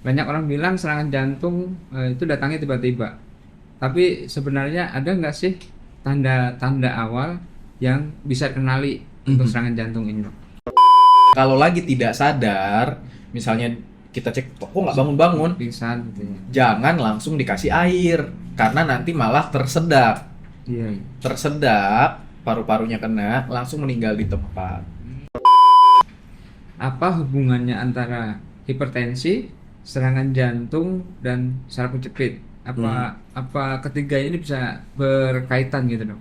Banyak orang bilang serangan jantung itu datangnya tiba-tiba. Tapi sebenarnya ada nggak sih tanda-tanda awal yang bisa kenali untuk Mhm. serangan jantung ini, Dok? Kalau lagi tidak sadar, misalnya kita cek kok nggak bangun-bangun, Pingsan gitu ya. jangan langsung dikasih air karena nanti malah tersedak. Iya. Tersedak, paru-parunya kena, langsung meninggal di tempat. Apa hubungannya antara hipertensi, serangan jantung, dan saraf kejepit? Apa ketiga ini bisa berkaitan gitu, Dok?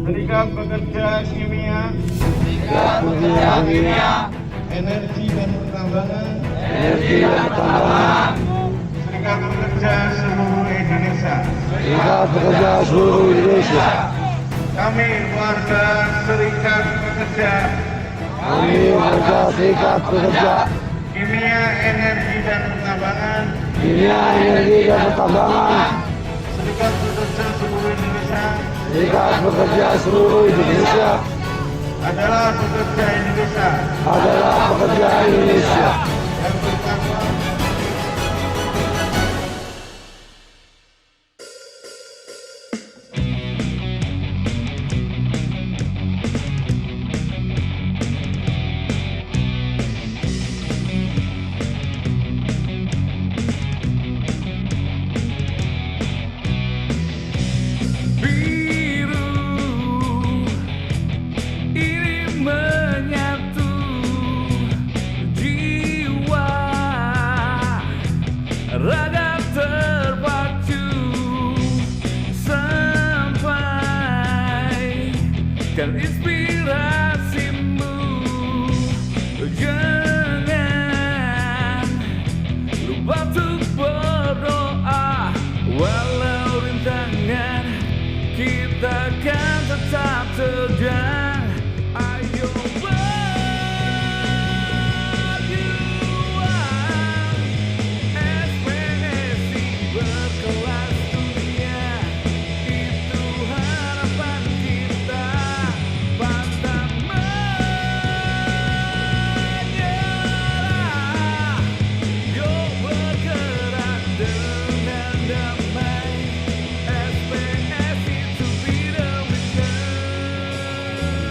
Serikat Pekerja Kimia, Energi dan Pertambangan, Serikat Pekerja seluruh Indonesia. Kami warga Serikat Pekerja Kimia, Energi dan Pertambangan, Serikat Pekerja seluruh Indonesia adalah pekerja Indonesia yang bertakwa Biru ini menyatu jiwa, raga terpacu sampai kan inspirasimu. Jangan lupa untuk berdoa, walau rintangan kita kan tetap terjang. Ayo berjuang, SPSI berkelas dunia, itu harapan kita. Pantang menyerah, yuk bergerak dengan damai. SPSI to be the winner.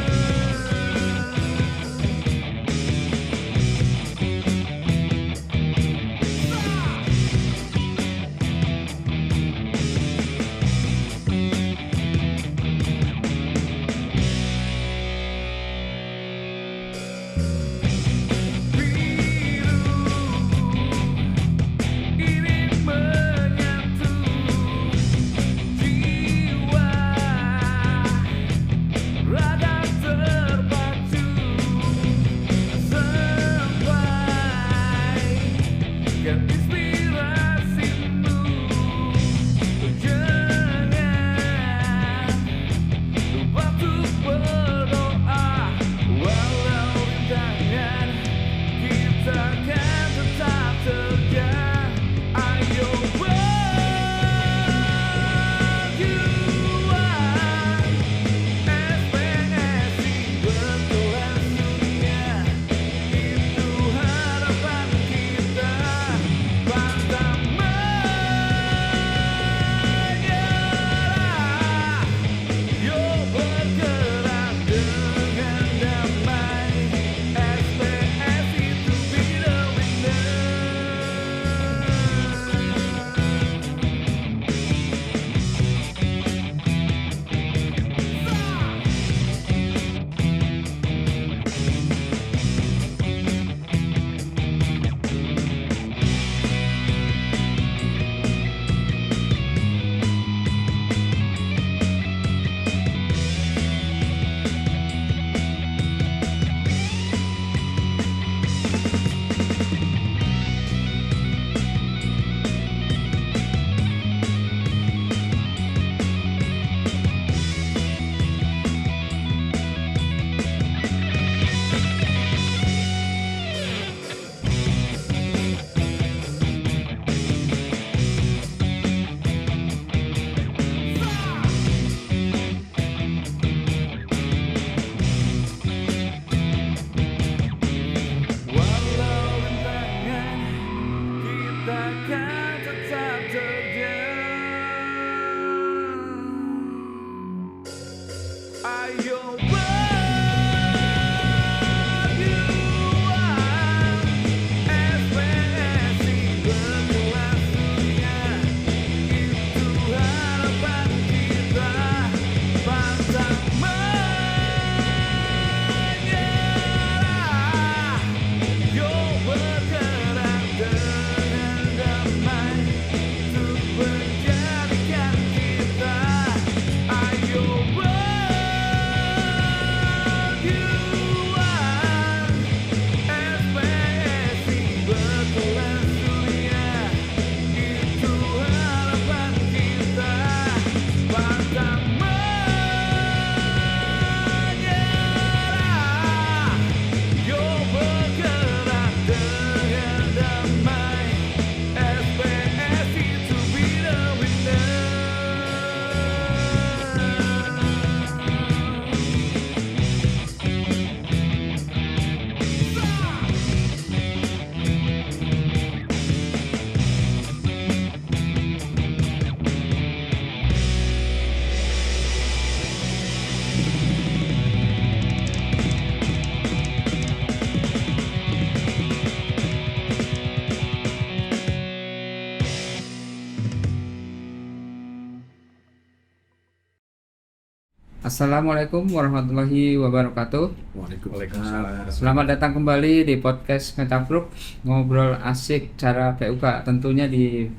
Assalamualaikum warahmatullahi wabarakatuh. Waalaikumsalam. Selamat datang kembali di podcast Ngecapruk, ngobrol asik cara PUK, tentunya di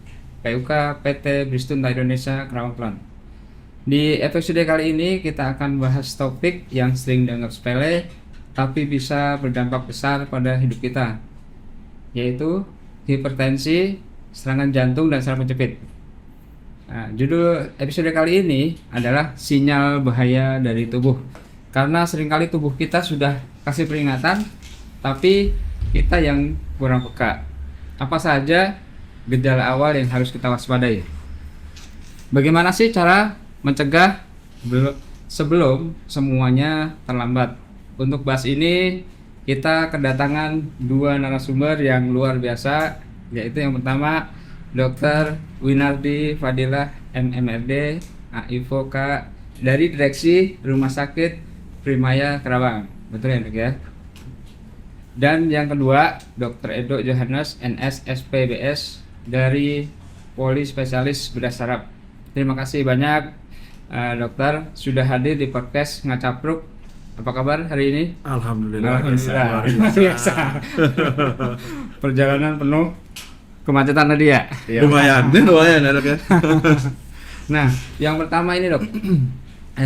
PUK PT Bristunta Indonesia Kerawang. Di episode kali ini kita akan bahas topik yang sering dianggap sepele tapi bisa berdampak besar pada hidup kita, yaitu hipertensi, serangan jantung, dan saraf kejepit. Nah, judul episode kali ini adalah sinyal bahaya dari tubuh. Karena seringkali tubuh kita sudah kasih peringatan, tapi kita yang kurang peka. Apa saja gejala awal yang harus kita waspadai? Bagaimana sih cara mencegah sebelum semuanya terlambat? Untuk bahas ini, kita kedatangan dua narasumber yang luar biasa, yaitu yang pertama Dr. Winardi Fadilah MMRD AIVK dari Direksi Rumah Sakit Primaya Kerawang. Betul ya, Dok ya? Dan yang kedua, Dr. Edo Johannes NS SPBS dari Poli Spesialis Bedah Saraf. Terima kasih banyak dokter sudah hadir di podcast Ngacapruk. Apa kabar hari ini? Alhamdulillah. Luar biasa. Perjalanan penuh kemacetan tadi ya? Lumayan ya dok ya. Nah, yang pertama ini dok,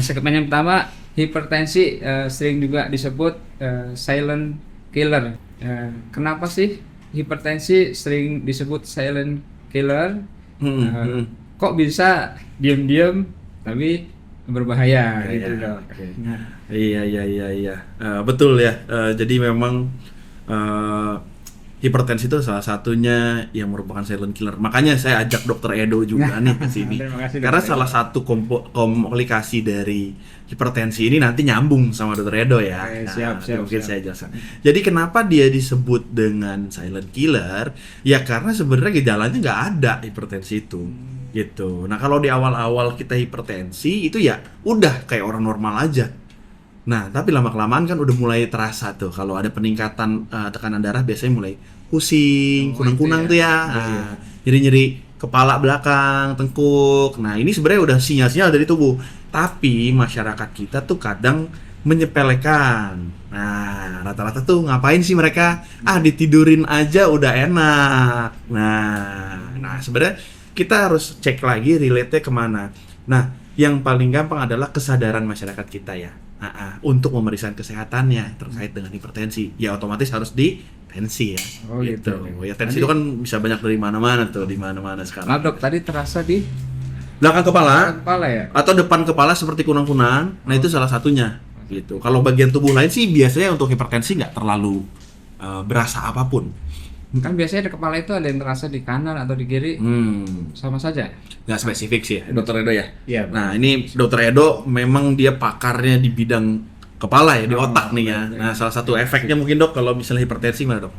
segmen yang pertama hipertensi sering juga disebut silent killer. Kenapa sih hipertensi sering disebut silent killer? Kok bisa diam-diam tapi berbahaya gitu dok? Iya. Betul ya. Jadi memang hipertensi itu salah satunya yang merupakan silent killer. Makanya saya ajak Dokter Edo juga nih ke sini. Karena salah satu komplikasi dari hipertensi ini nanti nyambung sama Dokter Edo ya. Siap. Mungkin saya jelaskan. Jadi kenapa dia disebut dengan silent killer? Ya karena sebenarnya gejalanya nggak ada hipertensi itu. Gitu. Nah kalau di awal-awal kita hipertensi itu ya udah kayak orang normal aja. Nah, tapi lama-kelamaan kan udah mulai terasa tuh kalau ada peningkatan tekanan darah biasanya mulai pusing, kunang-kunang tuh ya. Nah, nyeri-nyeri kepala belakang, tengkuk. Nah, ini sebenarnya udah sinyal-sinyal dari tubuh. Tapi masyarakat kita tuh kadang menyepelekan. Nah, rata-rata tuh ngapain sih mereka? Ditidurin aja udah enak. Nah sebenarnya kita harus cek lagi relate-nya kemana. Nah, yang paling gampang adalah kesadaran masyarakat kita ya. Untuk pemeriksaan kesehatannya terkait dengan hipertensi, ya otomatis harus di tensi ya. Oh gitu. Ya tensi itu kan bisa banyak dari mana-mana tuh, di mana-mana sekarang. Maaf dok, tadi terasa di Belakang kepala ya? atau depan kepala seperti kunang-kunang. Nah itu salah satunya. Gitu. Kalau bagian tubuh lain sih biasanya untuk hipertensi nggak terlalu berasa apapun. Kan biasanya di kepala itu ada yang terasa di kanan atau di kiri, sama saja. Nggak spesifik sih, Dokter Edo ya. Iya. Nah ini Dokter Edo memang dia pakarnya di bidang kepala ya, di otak nih ya. Nah salah satu efeknya mungkin dok kalau misalnya hipertensi mana dok?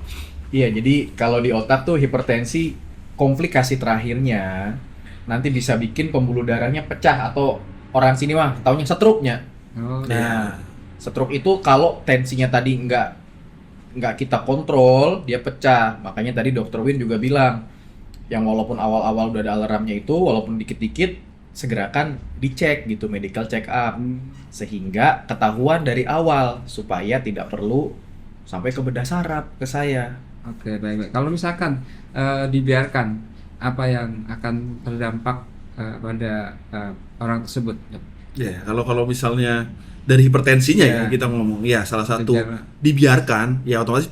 Iya, jadi kalau di otak tuh hipertensi komplikasi terakhirnya nanti bisa bikin pembuluh darahnya pecah atau orang sini mah taunya stroke-nya. Oh, Nah, stroke itu kalau tensinya tadi nggak kita kontrol, dia pecah. Makanya tadi Dokter Win juga bilang, yang walaupun awal-awal udah ada alarmnya itu, walaupun dikit-dikit, segerakan dicek gitu, medical check up. Sehingga ketahuan dari awal, supaya tidak perlu sampai ke bedah saraf ke saya. Oke, baik. Kalau misalkan dibiarkan, apa yang akan terdampak pada orang tersebut? Ya kalau misalnya dari hipertensinya ya kita ngomong ya salah satu dibiarkan ya otomatis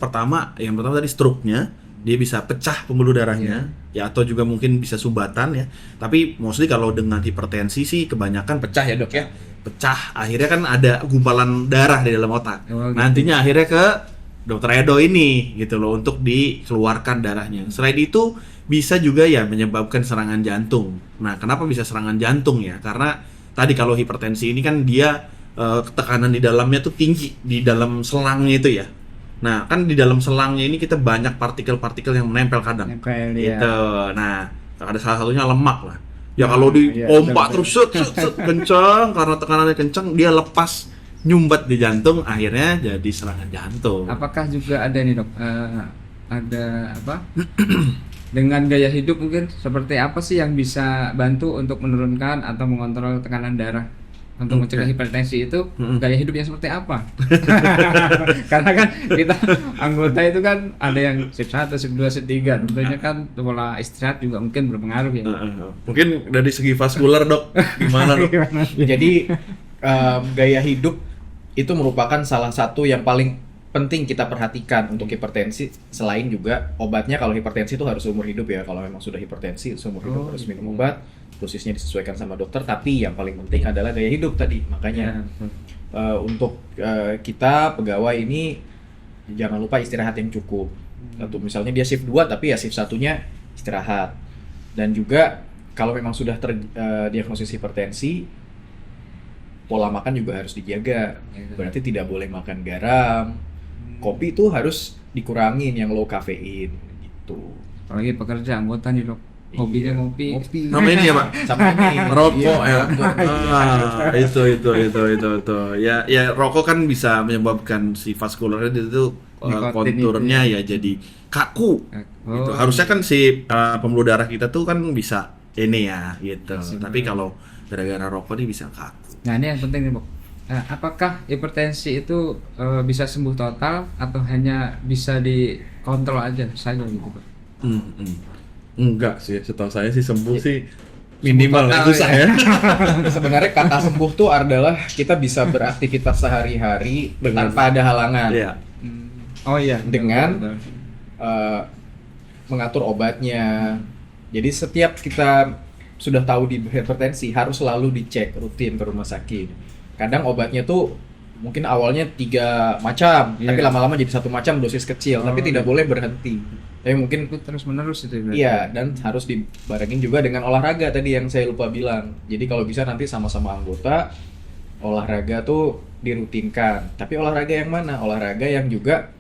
yang pertama tadi stroke-nya dia bisa pecah pembuluh darahnya ya atau juga mungkin bisa sumbatan ya, tapi mostly kalau dengan hipertensi sih kebanyakan pecah ya dok ya, pecah akhirnya kan ada gumpalan darah di dalam otak. Nantinya akhirnya ke Dokter Edo ini gitu loh untuk dikeluarkan darahnya. Selain itu bisa juga ya menyebabkan serangan jantung. Nah kenapa bisa serangan jantung ya, karena tadi kalau hipertensi ini kan dia tekanan di dalamnya tuh tinggi di dalam selangnya itu ya. Nah kan di dalam selangnya ini kita banyak partikel-partikel yang menempel kadang. Gitu. Nah ada salah satunya lemak lah. Ya kalau dipompa terus set kencang karena tekanannya kencang dia lepas nyumbat di jantung akhirnya jadi serangan jantung. Apakah juga ada nih dok? Ada apa? Dengan gaya hidup mungkin seperti apa sih yang bisa bantu untuk menurunkan atau mengontrol tekanan darah? untuk Oke. mencegah hipertensi itu Mm-mm. gaya hidup yang seperti apa? Karena kan kita anggota itu kan ada yang shift 1, shift 2, shift 3. Tentunya kan pola istirahat juga mungkin berpengaruh ya. Mungkin dari segi vaskular dok, gimana dok? Jadi gaya hidup itu merupakan salah satu yang paling penting kita perhatikan untuk hipertensi. Selain juga obatnya, kalau hipertensi itu harus seumur hidup ya. Kalau memang sudah hipertensi seumur hidup harus minum obat, dosisnya disesuaikan sama dokter. Tapi yang paling penting adalah gaya hidup tadi. Makanya untuk kita pegawai ini jangan lupa istirahat yang cukup. Atau misalnya dia shift 2 tapi ya shift satunya istirahat. Dan juga kalau memang sudah terdiagnosis hipertensi, pola makan juga harus dijaga. Berarti tidak boleh makan garam. Kopi itu harus dikurangin yang low kafein gitu. Apalagi pekerja anggota nih dok, hobinya Iya, ngopi. Nama ini ya pak? Sama ini. Merokok Iya, ya. betul. Itu. Ya rokok kan bisa menyebabkan si vaskularnya itu Nikotin konturnya itu ya jadi kaku. Oh, Gitu. Harusnya kan si pembuluh darah kita tuh kan bisa ini ya gitu. Tapi kalau gara-gara rokok ini bisa kaku. Nah ini yang penting nih dok. Apakah hipertensi itu bisa sembuh total atau hanya bisa dikontrol aja saja gitu dok? Enggak sih, setahu saya sih sembuh sih minimal susah ya. Sebenarnya kata sembuh tuh adalah kita bisa beraktivitas sehari-hari Dengan- tanpa ada halangan. Iya. Oh iya. Dengan- betul. Mengatur obatnya. Jadi setiap kita sudah tahu di hipertensi harus selalu dicek rutin ke rumah sakit. Kadang obatnya tuh mungkin awalnya 3 macam, Iya. tapi lama-lama jadi 1 macam dosis kecil, tapi tidak boleh berhenti. Tapi mungkin Itu terus menerus itu berarti. iya, dan harus dibarengin juga dengan olahraga tadi yang saya lupa bilang. Jadi kalau bisa nanti sama-sama anggota olahraga tuh dirutinkan. Tapi olahraga yang mana? Olahraga yang juga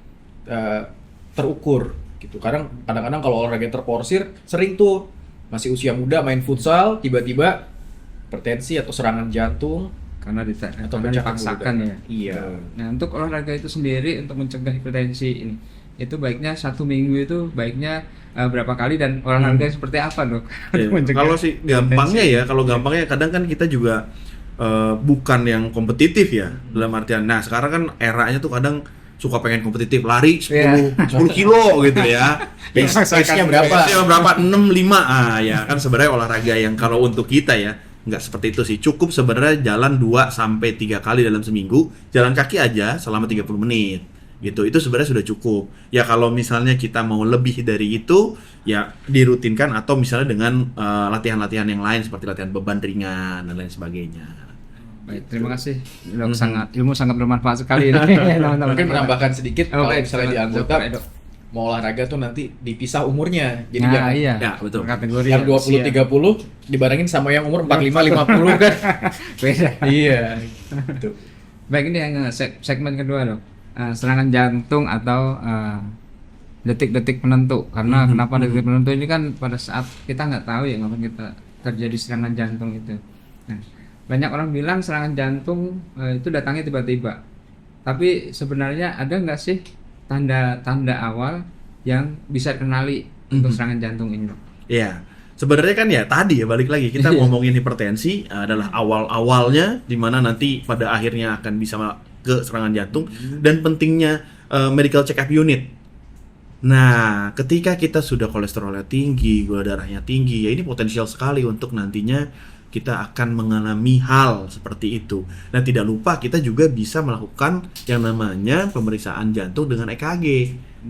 terukur gitu. Kadang-kadang kalau olahraga terporsir sering tuh masih usia muda main futsal, tiba-tiba hipertensi atau serangan jantung Karena atau karena pecah dipaksakan pembuluh ya. darah. Iya. Nah untuk olahraga itu sendiri untuk mencegah hipertensi ini, itu baiknya 1 minggu itu baiknya berapa kali dan olahraga seperti apa dok? Iya. Untuk mencegah Kalau sih gampangnya hipertensi? ya, kalau gampangnya kadang kan kita juga bukan yang kompetitif ya dalam artian. Nah sekarang kan eranya tuh kadang suka pengen kompetitif lari 10 kilo gitu ya. Pace-nya berapa? Pace-nya berapa? 6, 5. Ya kan sebenarnya olahraga yang kalau untuk kita ya nggak seperti itu sih. Cukup sebenarnya jalan 2 sampai 3 kali dalam seminggu, jalan kaki aja selama 30 menit. Gitu. Itu sebenarnya sudah cukup. Ya kalau misalnya kita mau lebih dari itu ya dirutinkan atau misalnya dengan latihan-latihan yang lain seperti latihan beban ringan dan lain sebagainya. Baik, terima kasih dok, ilmu sangat bermanfaat sekali ini. Teman-teman. Mungkin menambahkan sedikit Oh, kalau baik, misalnya di silakan, anggota Dok, Edo. mau olahraga tuh nanti dipisah umurnya. Jadi Nah, jangan iya. Ya, betul. Kategori yang ya, 20 usia. 30 dibarengin sama yang umur 45 50 kan. Beda. Iya. Gitu. Baik, ini yang segmen kedua dok. Serangan jantung atau detik-detik penentu. Karena kenapa detik penentu ini kan pada saat kita nggak tahu ya kapan kita terjadi serangan jantung itu. Nah, banyak orang bilang serangan jantung itu datangnya tiba-tiba. Tapi sebenarnya ada nggak sih tanda-tanda awal yang bisa dikenali untuk serangan jantung ini dok? Iya. Sebenarnya kan ya tadi ya balik lagi kita ngomongin hipertensi adalah awal-awalnya di mana nanti pada akhirnya akan bisa ke serangan jantung dan pentingnya medical check up unit. Nah, ketika kita sudah kolesterolnya tinggi, gula darahnya tinggi, ya ini potensial sekali untuk nantinya kita akan mengalami hal seperti itu. Dan tidak lupa kita juga bisa melakukan yang namanya pemeriksaan jantung dengan EKG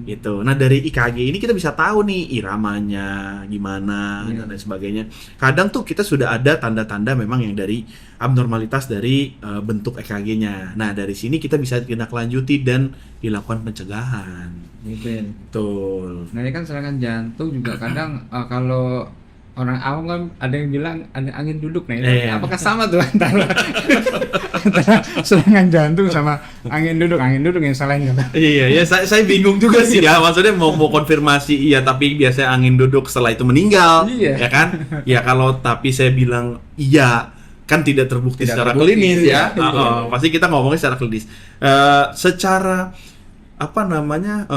gitu. Nah, dari EKG ini kita bisa tahu nih iramanya gimana dan lain sebagainya. Kadang tuh kita sudah ada tanda-tanda memang yang dari abnormalitas dari bentuk EKG-nya. Nah, dari sini kita bisa tindak-lanjuti dan dilakukan pencegahan. Gitu ya. Betul. Nah ini kan serangan jantung juga kadang kalau orang awam kan ada yang bilang ada angin duduk. Nah ini Iya. apakah sama tuh antara serangan jantung sama angin duduk yang salahnya? Iya, ya saya bingung juga sih ya. Maksudnya mau konfirmasi iya tapi biasanya angin duduk setelah itu meninggal, Iya. ya kan? Ya kalau tapi saya bilang iya kan tidak terbukti Tidak secara terbukti, klinis ya. iya. Pasti kita ngomongnya secara klinis. Secara apa namanya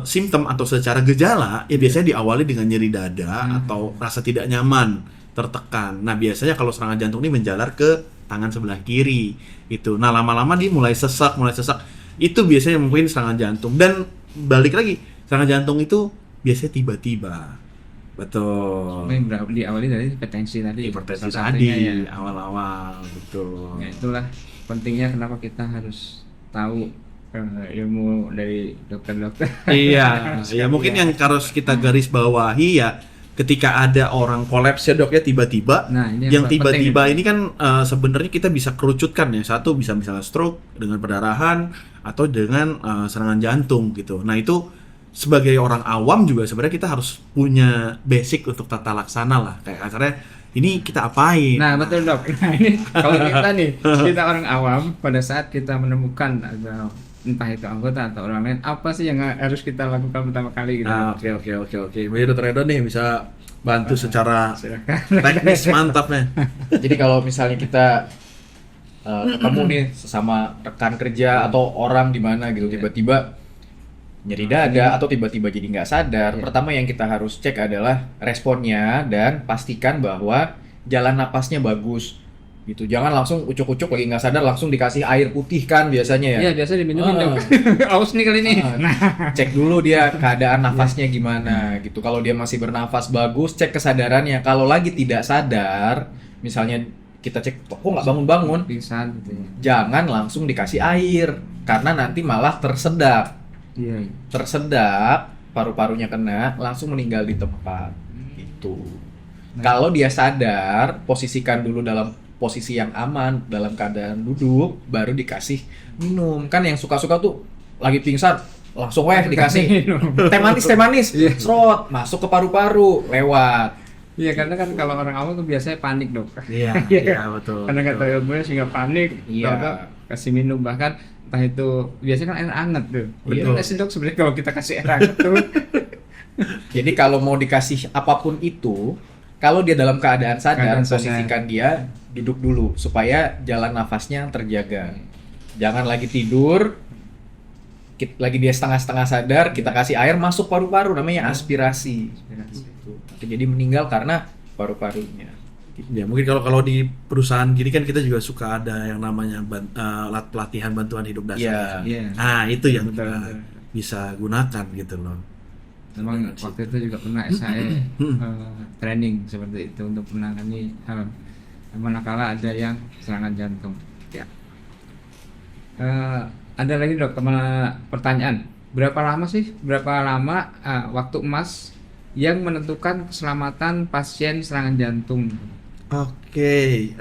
simptom atau secara gejala ya biasanya diawali dengan nyeri dada atau rasa tidak nyaman, tertekan. Nah biasanya kalau serangan jantung ini menjalar ke tangan sebelah kiri itu. Nah lama-lama dia mulai sesak, itu biasanya mungkin serangan jantung. Dan balik lagi, serangan jantung itu biasanya tiba-tiba. Betul. Diawali dari hipertensi tadi. Hipertensi salah tadi satunya ya. awal-awal, betul. Ya itulah pentingnya kenapa kita harus tahu ilmu dari dokter-dokter. Iya, ya mungkin yang harus kita garis bawahi ya ketika ada orang kolaps ya dok ya tiba-tiba. Nah, ini yang yang tiba-tiba penting. ini kan sebenarnya kita bisa kerucutkan ya. Satu bisa misalnya stroke dengan perdarahan atau dengan serangan jantung gitu. Nah itu sebagai orang awam juga sebenarnya kita harus punya basic untuk tata laksana lah. Kayak kasarnya ini kita apain? Nah betul dok. Nah ini kalau kita nih, kita orang awam pada saat kita menemukan atau entah itu anggota atau orang lain, apa sih yang harus kita lakukan pertama kali gitu? Oke. Jadi Dr. Edo nih bisa bantu secara teknis mantap nih. Jadi kalau misalnya kita ketemu nih sesama rekan kerja atau orang di mana gitu tiba-tiba nyeri dada atau tiba-tiba jadi nggak sadar, pertama yang kita harus cek adalah responnya dan pastikan bahwa jalan napasnya bagus gitu. Jangan langsung ucuk-ucuk lagi nggak sadar langsung dikasih air putih kan biasanya ya. Iya biasa diminumin dok. Aus nih kali ini. Nah Cek dulu dia keadaan nafasnya gimana gitu. Kalau dia masih bernafas bagus, cek kesadarannya. Kalau lagi tidak sadar, misalnya kita cek kok nggak bangun-bangun, pingsan gitu ya. jangan langsung dikasih air karena nanti malah tersedak. Iya. Tersedak, paru-parunya kena, langsung meninggal di tempat. Gitu. Kalau dia sadar, posisikan dulu dalam posisi yang aman, dalam keadaan duduk, baru dikasih minum. Kan yang suka-suka tuh lagi pingsan, langsung dikasih teh manis, serot, masuk ke paru-paru, lewat. Iya karena kan kalau orang awam tuh biasanya panik dok. Iya, betul. Karena nggak tahu ilmunya sehingga panik. Iya. Tahu-tahu kasih minum, bahkan entah itu biasanya kan air hangat tuh. Iya. Betul nggak sih dok sebenarnya kalau kita kasih air hangat tuh? Jadi kalau mau dikasih apapun itu, kalau dia dalam keadaan sadar, Keadaan sadar. posisikan dia duduk dulu supaya jalan nafasnya terjaga. Jangan lagi tidur, lagi dia setengah-setengah sadar, kita kasih air masuk paru-paru, namanya aspirasi. Jadi meninggal karena paru-parunya. Ya mungkin kalau di perusahaan gini kan kita juga suka ada yang namanya pelatihan bantuan hidup dasar. Iya. Nah itu yang Betul, kita betul. bisa gunakan gitu loh. Memang waktu itu juga pernah saya training seperti itu untuk menangani hal manakala ada yang serangan jantung. Ya. Ada lagi dok, pertanyaan. Berapa lama waktu emas yang menentukan keselamatan pasien serangan jantung? Oke,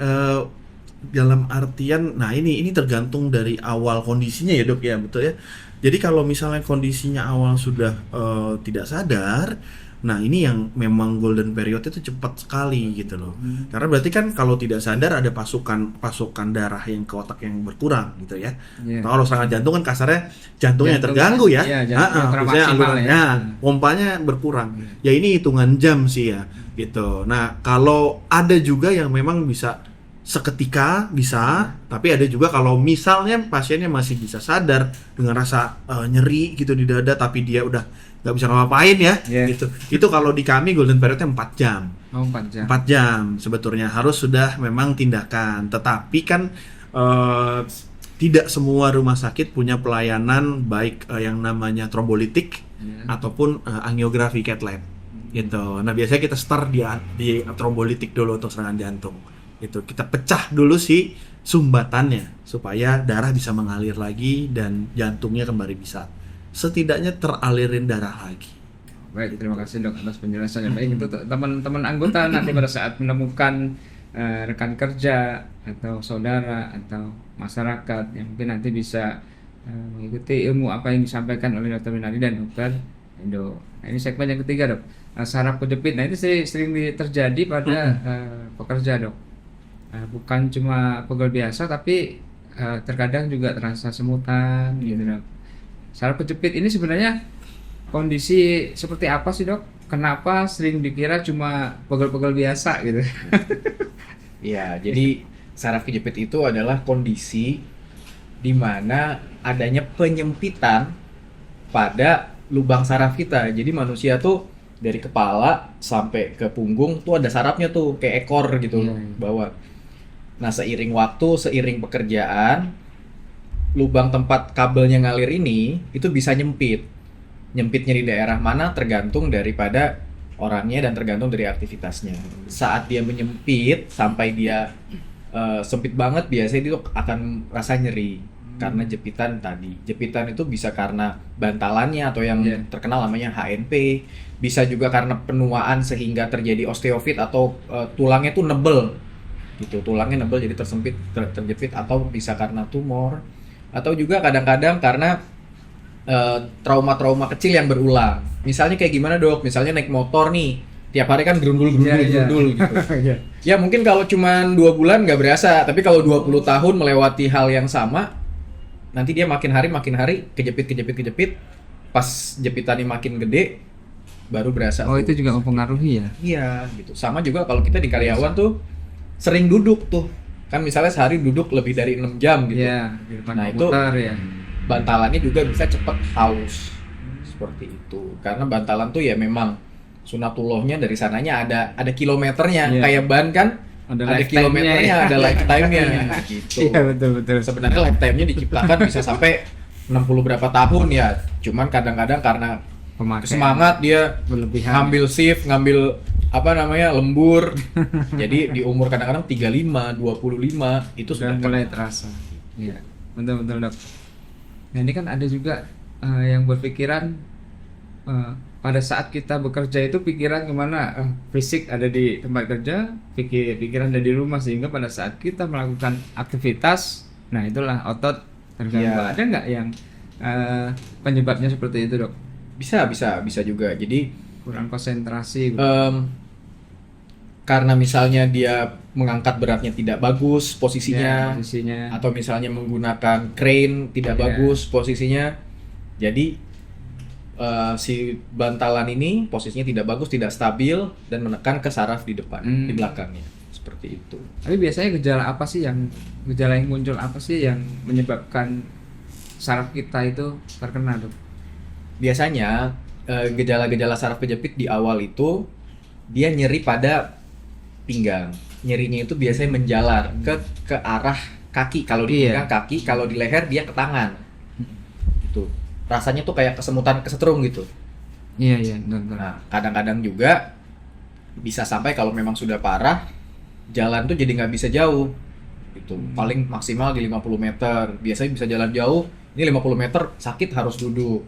dalam artian, nah ini tergantung dari awal kondisinya ya dok ya, betul ya. Jadi kalau misalnya kondisinya awal sudah tidak sadar, nah ini yang memang golden period itu cepat sekali gitu loh. Karena berarti kan kalau tidak sadar ada pasokan darah yang ke otak yang berkurang gitu ya. Iya. Nah, kalau serangan jantung kan kasarnya jantungnya Jantung, terganggu ya. iya, jantungnya kurang Biasanya maksimal alirannya, ya. pompanya berkurang. Ya ini hitungan jam sih ya gitu. Nah kalau ada juga yang memang bisa seketika bisa, tapi ada juga kalau misalnya pasiennya masih bisa sadar dengan rasa nyeri gitu di dada tapi dia udah nggak bisa ngapain ya gitu. Itu kalau di kami golden periodnya 4 jam. Oh, 4 jam. 4 jam sebetulnya harus sudah memang tindakan. Tetapi kan tidak semua rumah sakit punya pelayanan baik yang namanya trombolitik ataupun angiografi cath lab gitu. Nah biasanya kita start di trombolitik dulu untuk serangan jantung. Gitu. Kita pecah dulu si sumbatannya supaya darah bisa mengalir lagi dan jantungnya kembali bisa setidaknya teralirin darah lagi. Baik, terima kasih dok atas penjelasannya. Baik, itu teman-teman anggota nanti pada saat menemukan rekan kerja atau saudara atau masyarakat yang mungkin nanti bisa mengikuti ilmu apa yang disampaikan oleh Dr. Winardi dan Dr. Edo. Nah, ini segmen yang ketiga dok, saraf kejepit. Nah ini sering terjadi pada pekerja dok. Bukan cuma pegel biasa tapi terkadang juga terasa semutan gitu dok. Saraf kejepit ini sebenarnya kondisi seperti apa sih dok? Kenapa sering dikira cuma pegel-pegel biasa gitu? Ya, jadi saraf kejepit itu adalah kondisi di mana adanya penyempitan pada lubang saraf kita. Jadi manusia tuh dari kepala sampai ke punggung tuh ada sarafnya tuh kayak ekor gitu bawah. Nah, seiring waktu, seiring pekerjaan, lubang tempat kabelnya ngalir ini itu bisa nyempit. Nyempitnya di daerah mana tergantung daripada orangnya dan tergantung dari aktivitasnya. Saat dia menyempit sampai dia sempit banget, biasanya itu akan rasa nyeri karena jepitan tadi. Jepitan itu bisa karena bantalannya atau yang terkenal namanya HNP, bisa juga karena penuaan sehingga terjadi osteofit atau tulangnya tuh nebel. Gitu, tulangnya nebel jadi tersempit, terjepit, atau bisa karena tumor, atau juga kadang-kadang karena trauma-trauma kecil yang berulang. Misalnya kayak gimana, Dok? Misalnya naik motor nih, tiap hari kan gerundul gitu. Ya mungkin kalau cuma 2 bulan nggak berasa, tapi kalau 20 tahun melewati hal yang sama, nanti dia makin hari kejepit, pas jepitannya makin gede, baru berasa. Oh, itu juga mempengaruhi ya? Iya, gitu. Sama juga kalau kita di karyawan tuh sering duduk tuh, kan misalnya sehari duduk lebih dari 6 jam gitu. Iya, di depan Nah, itu komputer ya. bantalannya juga bisa cepet haus. Seperti itu. Karena bantalan tuh ya memang sunatullahnya dari sananya ada kilometernya. Iya. Kayak ban kan ada lifetime-nya kilometernya, ya. ada lifetime-nya gitu. Iya, betul. Sebenarnya lifetime-nya diciptakan bisa sampai 60 berapa tahun ya. Cuman kadang-kadang karena Pemakaian semangat dia berlebihan. ngambil shift, ngambil lembur. Jadi di umur kadang-kadang 35, 25 itu Sudah sudah mulai terasa. Iya, betul, Dok. Nah, ini kan ada juga yang berpikiran pada saat kita bekerja itu pikiran kemana? Fisik ada di tempat kerja, pikiran ada di rumah, sehingga pada saat kita melakukan aktivitas, nah itulah otot terganggu. Iya. Ada nggak yang penyebabnya seperti itu, Dok? bisa juga. Jadi Kurang konsentrasi. karena misalnya dia mengangkat beratnya tidak bagus posisinya, Ya, posisinya. atau misalnya menggunakan crane tidak Iya. bagus posisinya, jadi si bantalan ini posisinya tidak bagus, tidak stabil, dan menekan ke saraf di depan, di belakangnya, seperti itu. Tapi biasanya gejala yang muncul apa sih yang menyebabkan saraf kita itu terkena, Dok? Biasanya gejala-gejala saraf kejepit di awal itu dia nyeri pada pinggang. Nyerinya itu biasanya menjalar ke arah kaki. Kalau di pinggang kaki, kalau di leher dia ke tangan. Itu. Rasanya tuh kayak kesemutan kesetrum gitu. Iya, betul. Nah, kadang-kadang juga bisa sampai kalau memang sudah parah, jalan tuh jadi nggak bisa jauh. Gitu. Paling maksimal di 50 meter. Biasanya bisa jalan jauh, ini 50 meter sakit harus duduk.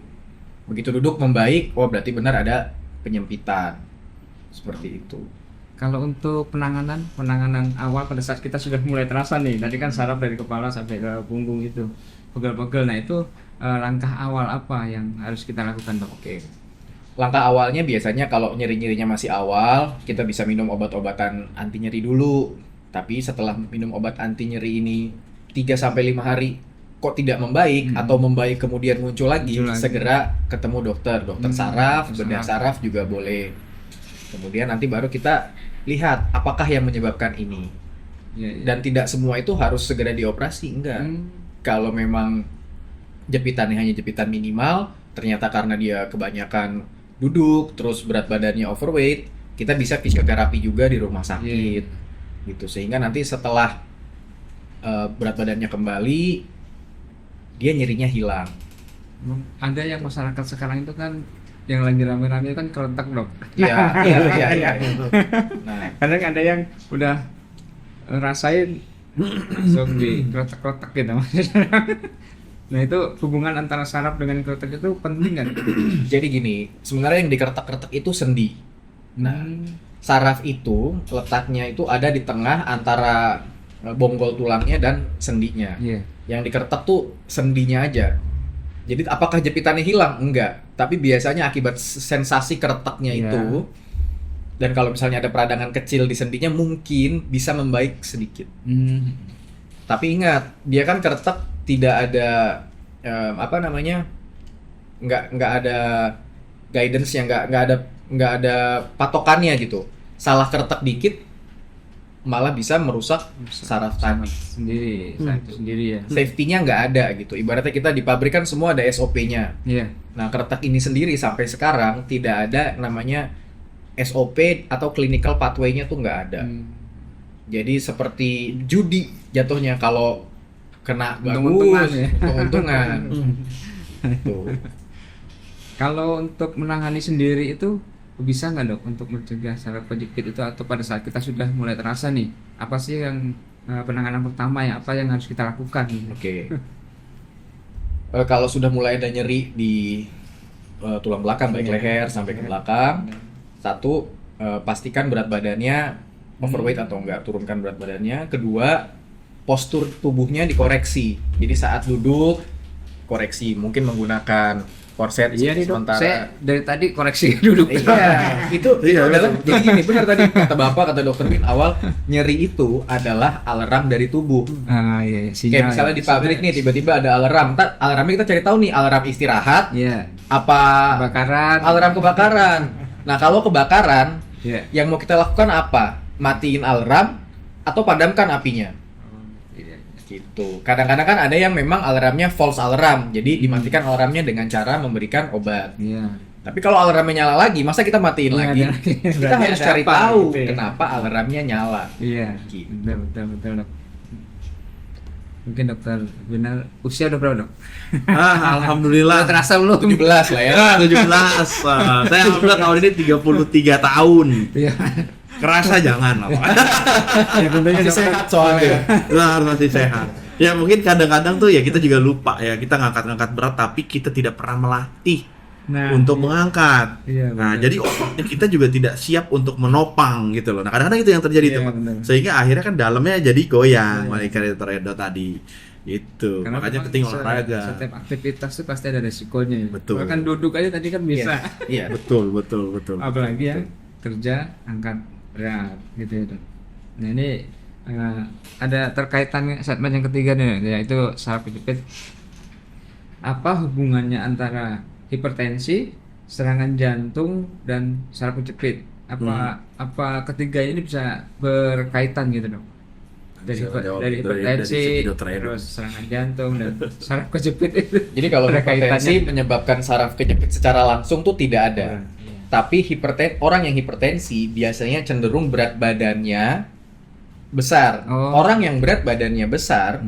Begitu duduk membaik, oh berarti benar ada penyempitan. Seperti itu. Kalau untuk penanganan awal pada saat kita sudah mulai terasa nih, tadi kan saraf dari kepala sampai ke punggung itu pegel-pegel. Nah, itu langkah awal apa yang harus kita lakukan, Dok? Oke. Langkah awalnya biasanya kalau nyeri-nyerinya masih awal, kita bisa minum obat-obatan anti nyeri dulu. Tapi setelah minum obat anti nyeri ini 3-5 hari kok tidak membaik atau membaik kemudian muncul lagi, segera ketemu dokter saraf, bedah saraf juga boleh. Kemudian nanti baru kita lihat apakah yang menyebabkan ini. Dan tidak semua itu harus segera dioperasi, enggak. Kalau memang jepitannya hanya jepitan minimal, ternyata karena dia kebanyakan duduk, terus berat badannya overweight, kita bisa fisioterapi juga di rumah sakit, gitu. Sehingga nanti setelah berat badannya kembali, dia nyerinya hilang. Ada yang masyarakat sekarang itu kan yang lagi rame-rame kan kerentak, Dok. Iya. Nah, Kadang ada yang udah rasain langsung di keretak-keretak gitu. Nah, itu hubungan antara saraf dengan keretak itu penting kan? jadi gini, sebenarnya yang dikeretak-keretak itu sendi. Nah, saraf itu letaknya itu ada di tengah antara bonggol tulangnya dan sendinya. Yang dikeretak tuh sendinya aja. Jadi apakah jepitannya hilang? Enggak. Tapi biasanya akibat sensasi keretaknya itu, dan kalau misalnya ada peradangan kecil di sendinya mungkin bisa membaik sedikit. Tapi ingat, dia kan keretak tidak ada nggak ada guidance yang nggak ada patokannya gitu. Salah keretak dikit malah bisa merusak saraf tadi sendiri ya. Safety-nya nggak ada gitu. Ibaratnya kita di pabrik kan semua ada SOP-nya. Nah, keretak ini sendiri sampai sekarang tidak ada namanya SOP atau clinical pathway-nya tuh nggak ada. Jadi seperti judi jatuhnya, kalau kena Untung-untungan bagus, ya. untung-untungan. Tuh. Kalau untuk menangani sendiri itu bisa nggak dok untuk mencegah saraf kejepit itu, atau pada saat kita sudah mulai terasa nih, apa sih yang penanganan pertama ya, apa yang harus kita lakukan? Oke. Kalau sudah mulai ada nyeri di tulang belakang, baik leher sampai ke belakang, satu, pastikan berat badannya overweight atau enggak, turunkan berat badannya. Kedua, postur tubuhnya dikoreksi. Jadi saat duduk koreksi, mungkin menggunakan korset Iya nih dok, sementara. saya dari tadi koreksi duduk. Iya, itu Iya, adalah, betul. jadi ini benar tadi kata Bapak, kata Dokter Win awal, nyeri itu adalah alarm dari tubuh. Ah iya, sinyal. Kayak misalnya di pabrik nih, tiba-tiba ada alarm. Alarmnya kita cari tahu nih, alarm istirahat, Iya. apa Kebakaran. alarm kebakaran. Nah, kalau kebakaran, Iya. yang mau kita lakukan apa? Matiin alarm atau padamkan apinya? Iya. Gitu. Kadang-kadang kan ada yang memang alarmnya false alarm, jadi dimatikan alarmnya dengan cara memberikan obat. Iya. Tapi kalau alarmnya nyala lagi, masa kita matiin Iya, lagi? ada lagi. Kita Berarti harus ada cari apa tahu gitu ya. kenapa alarmnya nyala. Iya. Gitu. Betul dok. Mungkin dokter benar usia udah berapa dok? Alhamdulillah. Udah terasa belum? 17 lah ya. 17. Saya alhamdulillah tahun ini 33 tahun. Iya. Kerasa jangan lah. Ya tentunya Masih dokter. sehat soalnya. Nah, harus masih sehat. Ya mungkin kadang-kadang tuh ya kita juga lupa ya, kita ngangkat-ngangkat berat tapi kita tidak pernah melatih Nah, untuk mengangkat. Iya, Nah, benar. jadi otaknya kita juga tidak siap untuk menopang gitu loh. Nah, kadang-kadang itu yang terjadi Iya, tuh, Pak. benar. Sehingga akhirnya kan dalamnya jadi goyang, Iya. Malika Dr. Edo tadi. Itu. Karena Makanya memang penting olahraga. Setiap aktivitas itu pasti ada resikonya. Ya. Betul. Bahkan duduk aja tadi kan bisa. Iya. Betul. Apalagi ya kerja angkat berat gitu ya dok. Nah ini ada terkaitan segmen yang ketiga nih, yaitu saraf kejepit. Apa hubungannya antara hipertensi, serangan jantung, dan saraf kejepit? Apa ketiga ini bisa berkaitan gitu dok? Bisa jawab Dari dari hipertensi, segi dokter Edo. terus serangan jantung dan saraf kejepit itu. Jadi kalau Ada hipertensi kaitannya. menyebabkan saraf kejepit secara langsung tuh tidak ada. Iya. Tapi orang yang hipertensi biasanya cenderung berat badannya besar. Oh. Orang yang berat badannya besar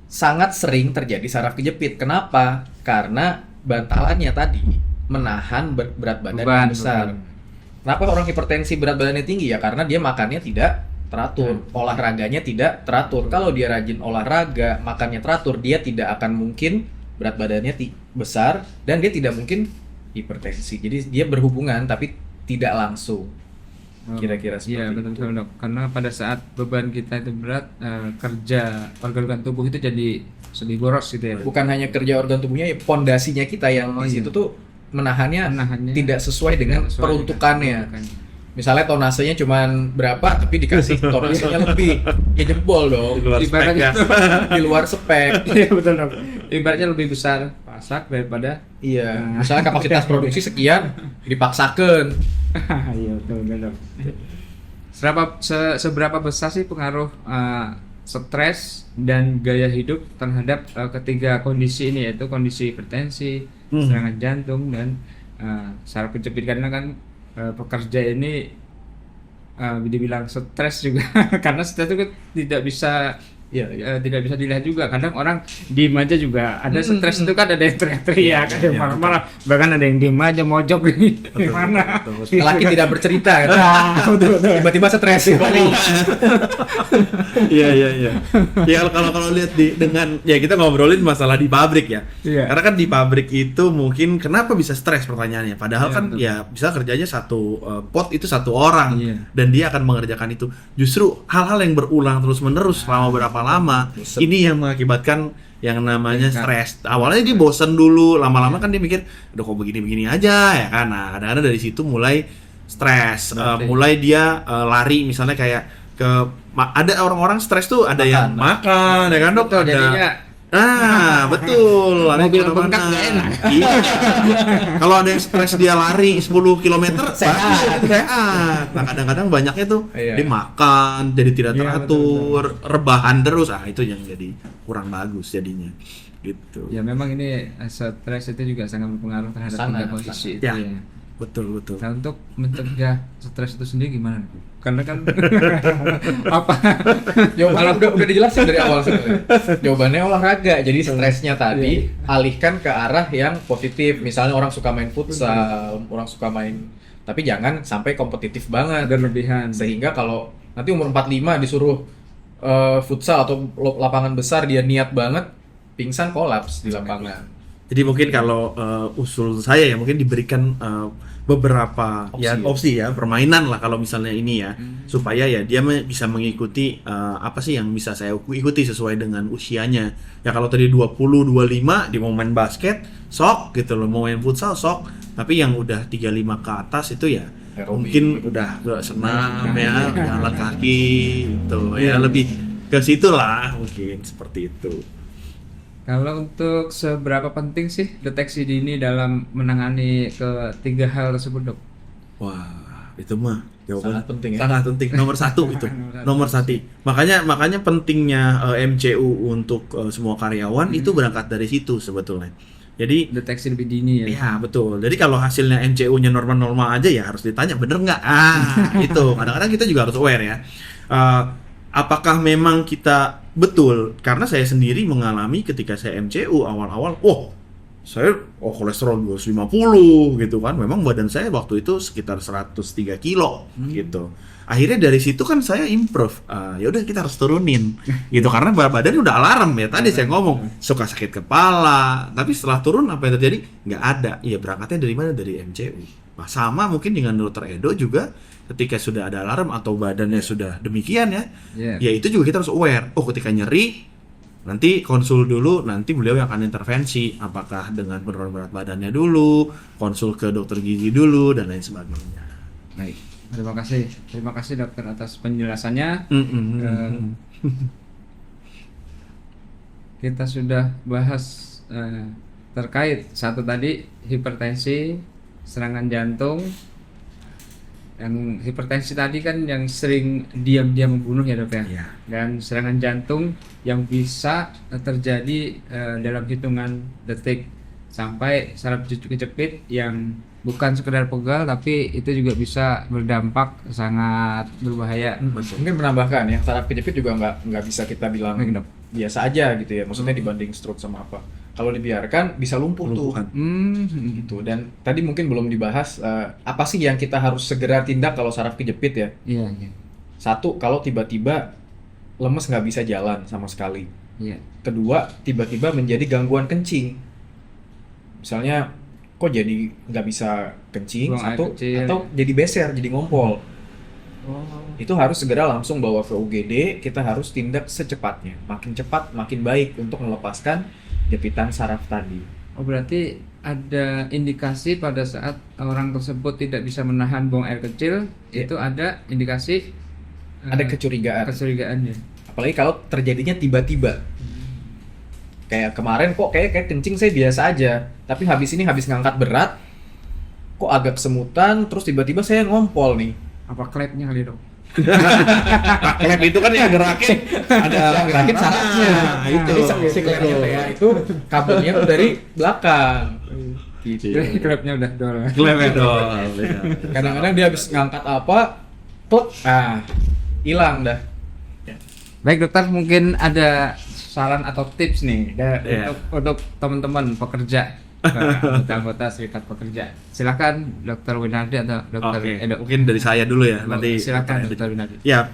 sangat sering terjadi saraf kejepit. Kenapa? Karena bantalannya tadi menahan berat badan yang besar. Kenapa orang hipertensi berat badannya tinggi? Ya karena dia makannya tidak teratur, olahraganya tidak teratur. Kalau dia rajin olahraga, makannya teratur, dia tidak akan mungkin berat badannya besar dan dia tidak mungkin hipertensi. Jadi dia berhubungan tapi tidak langsung. Kira-kira Iya seperti betul dok. Karena pada saat beban kita itu berat, kerja organ-organ tubuh itu jadi lebih boros gitu ya. Bukan hanya kerja organ tubuhnya, ya pondasinya kita yang Oh, di situ iya. tuh menahannya Menahannya tidak sesuai dengan sesuai peruntukannya. dengan peruntukannya. Misalnya tonasenya cuman berapa tapi dikasih tonasenya lebih, ya jebol dong. Di luar spek Ibaratnya ya. Di luar spek. Iya betul dok. Ibaratnya lebih besar pasak daripada Iya, misalnya kapasitas produksi sekian dipaksakan. iya betul dok. Seberapa besar sih pengaruh stres dan gaya hidup terhadap ketiga kondisi ini, yaitu kondisi hipertensi, serangan jantung, dan saraf kejepit? Karena kan pekerja ini dibilang stres juga karena stres itu kan tidak bisa tidak bisa dilihat juga. Kadang orang diem aja juga ada stres itu kan, ada yang teriak-teriak, ada yang marah-marah, bahkan ada yang diem aja mojok gimana. Laki tidak bercerita kan. Tiba-tiba stres. Iya. Ya kalau lihat dengan ya kita ngobrolin masalah di pabrik ya. Iya. Karena kan di pabrik itu mungkin kenapa bisa stres pertanyaannya. Padahal Iya, kan betul. ya bisa kerjanya satu pot itu satu orang Iya. dan dia akan mengerjakan itu. Justru hal-hal yang berulang terus-menerus selama berapa lama Buset. ini yang mengakibatkan yang namanya Iya, kan. stres. Awalnya dia bosan dulu, lama-lama kan dia mikir, "Udah kok begini-begini aja ya kan." Nah, kadang-kadang dari situ mulai stres, Berarti. mulai dia lari misalnya kayak ada orang-orang stres tuh ada yang makan ya kan dok, Betul, ada jadinya betul lari Mobil kemana-mana. bengkak nggak enak. Iya. Kalau ada yang stres dia lari 10 km Sehat. sehat. Nah kadang-kadang banyaknya tuh Iya. dia makan jadi tidak Iya, teratur, rebahan terus, itu yang jadi kurang bagus jadinya gitu. Ya memang ini stres itu juga sangat berpengaruh terhadap Sangat, tiga kondisi itu Ya. ya. betul. Nah, untuk mencegah stres itu sendiri gimana? Karena kan apa? Jawabannya udah dijelasin dari awal sebenarnya. Jawabannya olahraga. Jadi stresnya tadi alihkan ke arah yang positif. Misalnya orang suka main futsal, orang suka main, tapi jangan sampai kompetitif banget. Berlebihan. Sehingga kalau nanti umur 45 disuruh futsal atau lapangan besar, dia niat banget, pingsan, kolaps di lapangan. Jadi mungkin kalau usul saya ya mungkin diberikan beberapa opsi ya permainan lah kalau misalnya ini ya, supaya ya dia bisa mengikuti apa sih yang bisa saya ikuti sesuai dengan usianya. Ya kalau tadi 20 25 dia mau main basket sok gitu loh, mau main futsal sok, tapi yang udah 35 ke atas itu ya Aerobik. mungkin udah ke senam ya, jalan kaki gitu ya, lebih ke situ lah mungkin seperti itu. Kalau untuk seberapa penting sih deteksi dini dalam menangani ketiga hal tersebut, Dok? Wah, itu mah jawaban Sangat penting ya. sangat penting, nomor satu itu, nomor satu. Makanya pentingnya MCU untuk semua karyawan itu berangkat dari situ sebetulnya. Jadi Deteksi lebih dini ya. ya betul. Jadi kalau hasilnya MCU-nya normal-normal aja ya harus ditanya bener nggak? Itu kadang-kadang kita juga harus aware ya. Apakah memang kita betul? Karena saya sendiri mengalami ketika saya MCU awal-awal, saya kolesterol 250 gitu kan. Memang badan saya waktu itu sekitar 103 kilo gitu. Akhirnya dari situ kan saya improve. Ya udah kita harus turunin gitu, karena badan udah alarm ya. Tadi saya ngomong suka sakit kepala, tapi setelah turun apa yang terjadi? Nggak ada. Ya berangkatnya dari mana? Dari MCU. Nah, sama mungkin dengan Dr. Edo juga, ketika sudah ada alarm atau badannya sudah demikian ya, ya itu juga kita harus aware. Ketika nyeri, nanti konsul dulu, nanti beliau yang akan intervensi, apakah dengan penurunan berat badannya dulu, konsul ke dokter gizi dulu, dan lain sebagainya. Baik, terima kasih dokter atas penjelasannya. Kita sudah bahas terkait satu tadi hipertensi, serangan jantung. Yang hipertensi tadi kan yang sering diam-diam membunuh ya, Dok ya. Iya. Dan serangan jantung yang bisa terjadi dalam hitungan detik, sampai saraf kejepit yang bukan sekedar pegal tapi itu juga bisa berdampak sangat berbahaya. Mungkin menambahkan ya, saraf kejepit juga nggak bisa kita bilang Baik, Dok. biasa aja gitu ya. Maksudnya dibanding stroke sama apa. Kalau dibiarkan bisa lumpuh tuh. Gitu. Dan tadi mungkin belum dibahas apa sih yang kita harus segera tindak kalau saraf kejepit ya. Iya. Satu, kalau tiba-tiba lemes nggak bisa jalan sama sekali. Iya. Kedua, tiba-tiba menjadi gangguan kencing. Misalnya, kok jadi nggak bisa kencing, Buang air kecil. atau jadi beser, jadi ngompol. Itu harus segera langsung bawa ke UGD, kita harus tindak secepatnya. Makin cepat, makin baik untuk melepaskan jepitan saraf tadi. Oh, berarti ada indikasi pada saat orang tersebut tidak bisa menahan buang air kecil, itu ada indikasi Ada kecurigaannya. Apalagi kalau terjadinya tiba-tiba. Kayak kemarin kok kayak kencing saya biasa aja, tapi habis ngangkat berat, kok agak kesemutan, terus tiba-tiba saya ngompol nih. Apa klepnya kali, Dok? Klep itu kan yang gerakin ada Gerakin sarafnya. itu. Jadi si klepnya ya, itu kabelnya tuh dari belakang. Gitu. Jadi klepnya udah dol. Klep dong. Kadang-kadang dia habis ngangkat apa, plek, hilang dah. Baik, dokter, mungkin ada saran atau tips nih Iya. untuk teman-teman pekerja, anggota serikat pekerja. Silakan Dokter Winardi atau Dokter Oke, Edo. mungkin dari saya dulu ya. Nanti Silakan Dr. Edo. Dokter Winardi. Ya,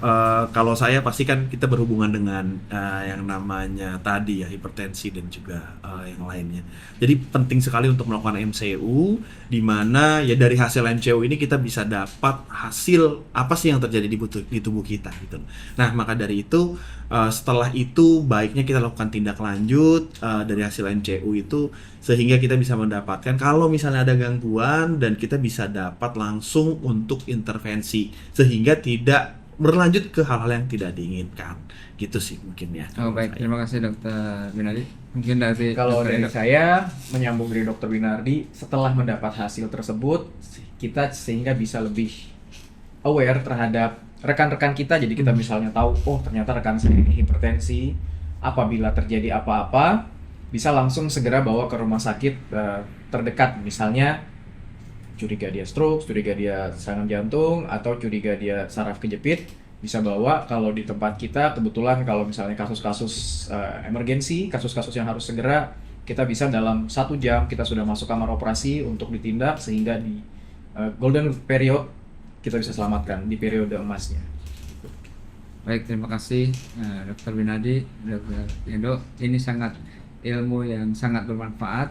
kalau saya pasti kan kita berhubungan dengan yang namanya tadi ya hipertensi dan juga yang lainnya. Jadi penting sekali untuk melakukan MCU, di mana ya dari hasil MCU ini kita bisa dapat hasil apa sih yang terjadi di tubuh kita gitu. Nah, maka dari itu setelah itu baiknya kita lakukan tindak lanjut dari hasil MCU itu, sehingga kita bisa mendapatkan kalau misalnya ada gangguan dan kita bisa dapat langsung untuk intervensi sehingga tidak berlanjut ke hal-hal yang tidak diinginkan. Gitu sih mungkin ya. Oh, baik, terima kasih Dokter Winardi. Mungkin dari Kalau Dr. dari Edo. saya menyambung dari Dokter Winardi, setelah mendapat hasil tersebut, kita sehingga bisa lebih aware terhadap rekan-rekan kita. Jadi kita misalnya tahu, oh ternyata rekan saya ini hipertensi. Apabila terjadi apa-apa, bisa langsung segera bawa ke rumah sakit terdekat. Misalnya curiga dia stroke, curiga dia serangan jantung, atau curiga dia saraf kejepit, bisa bawa. Kalau di tempat kita kebetulan kalau misalnya kasus-kasus emergensi, kasus-kasus yang harus segera, kita bisa dalam 1 jam kita sudah masuk kamar operasi untuk ditindak, sehingga di golden period kita bisa selamatkan di periode emasnya. Baik, terima kasih Dr. Winadi, Dr. Edo. Ini sangat ilmu yang sangat bermanfaat.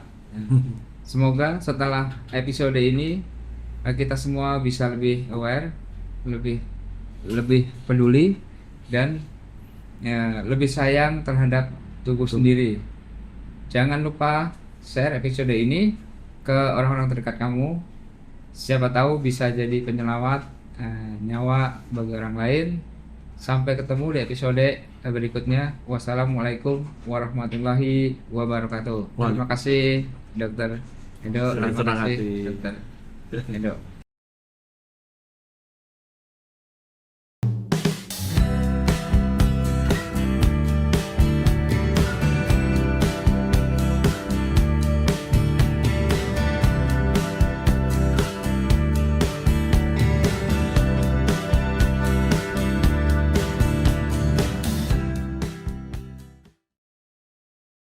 Semoga setelah episode ini kita semua bisa lebih aware, lebih peduli, dan lebih sayang terhadap tubuh sendiri. Jangan lupa share episode ini ke orang-orang terdekat kamu. Siapa tahu bisa jadi penyelamat nyawa bagi orang lain. Sampai ketemu di episode berikutnya. Wassalamualaikum warahmatullahi wabarakatuh. Terima kasih Dr. Edo. Terima Senang kasih hati. Dr. Edo.